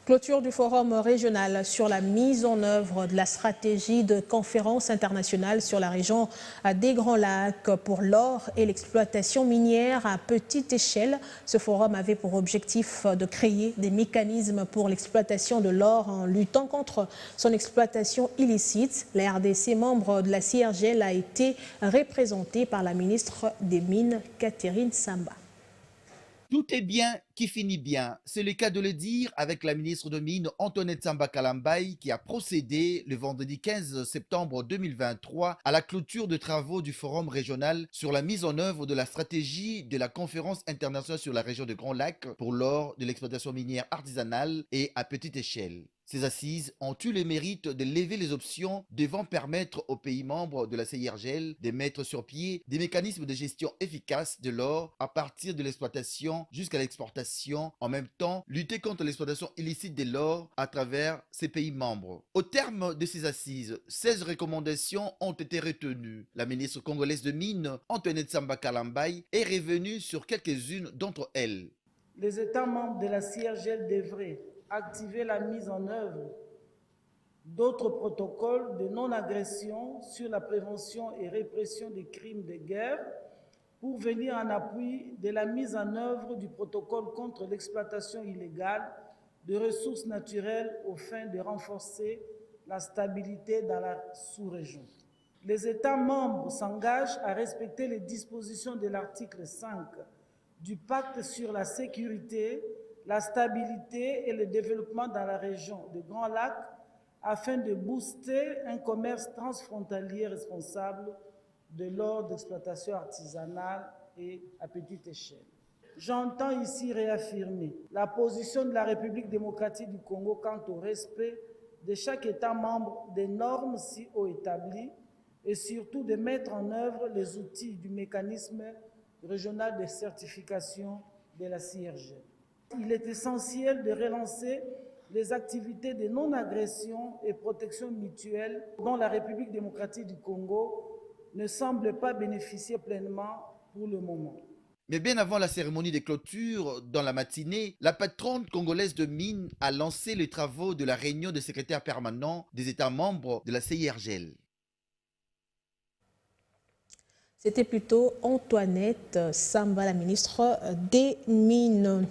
Clôture du forum régional sur la mise en œuvre de la stratégie de conférence internationale sur la région des Grands Lacs pour l'or et l'exploitation minière à petite échelle. Ce forum avait pour objectif de créer des mécanismes pour l'exploitation de l'or en luttant contre son exploitation illicite. La RDC, membre de la CIRGL, a été représentée par la ministre des Mines, Catherine Samba. Tout est bien qui finit bien. C'est le cas de le dire avec la ministre de Mines, Antoinette Samba Kalambaye, qui a procédé le vendredi 15 septembre 2023 à la clôture de travaux du Forum régional sur la mise en œuvre de la stratégie de la conférence internationale sur la région de Grands Lacs pour l'or de l'exploitation minière artisanale et à petite échelle. Ces assises ont eu le mérite de lever les options devant permettre aux pays membres de la CIRGL de mettre sur pied des mécanismes de gestion efficaces de l'or à partir de l'exploitation jusqu'à l'exportation, en même temps lutter contre l'exploitation illicite de l'or à travers ces pays membres. Au terme de ces assises, 16 recommandations ont été retenues. La ministre congolaise de Mines, Antoinette Samba Kalambaye, est revenue sur quelques-unes d'entre elles. Les États membres de la CIRGL devraient activer la mise en œuvre d'autres protocoles de non-agression sur la prévention et répression des crimes de guerre pour venir en appui de la mise en œuvre du protocole contre l'exploitation illégale de ressources naturelles aux fins de renforcer la stabilité dans la sous-région. Les États membres s'engagent à respecter les dispositions de l'article 5 du pacte sur la sécurité, la stabilité et le développement dans la région de Grands Lacs afin de booster un commerce transfrontalier responsable de l'or d'exploitation artisanale et à petite échelle. J'entends ici réaffirmer la position de la République démocratique du Congo quant au respect de chaque État membre des normes si haut établies et surtout de mettre en œuvre les outils du mécanisme régional de certification de la CIRGL. Il est essentiel de relancer les activités de non-agression et protection mutuelle dont la République démocratique du Congo ne semble pas bénéficier pleinement pour le moment. Mais bien avant la cérémonie de clôture, dans la matinée, la patronne congolaise de Mines a lancé les travaux de la réunion des secrétaires permanents des États membres de la CIRGL. C'était plutôt Antoinette Samba, la ministre des Mines.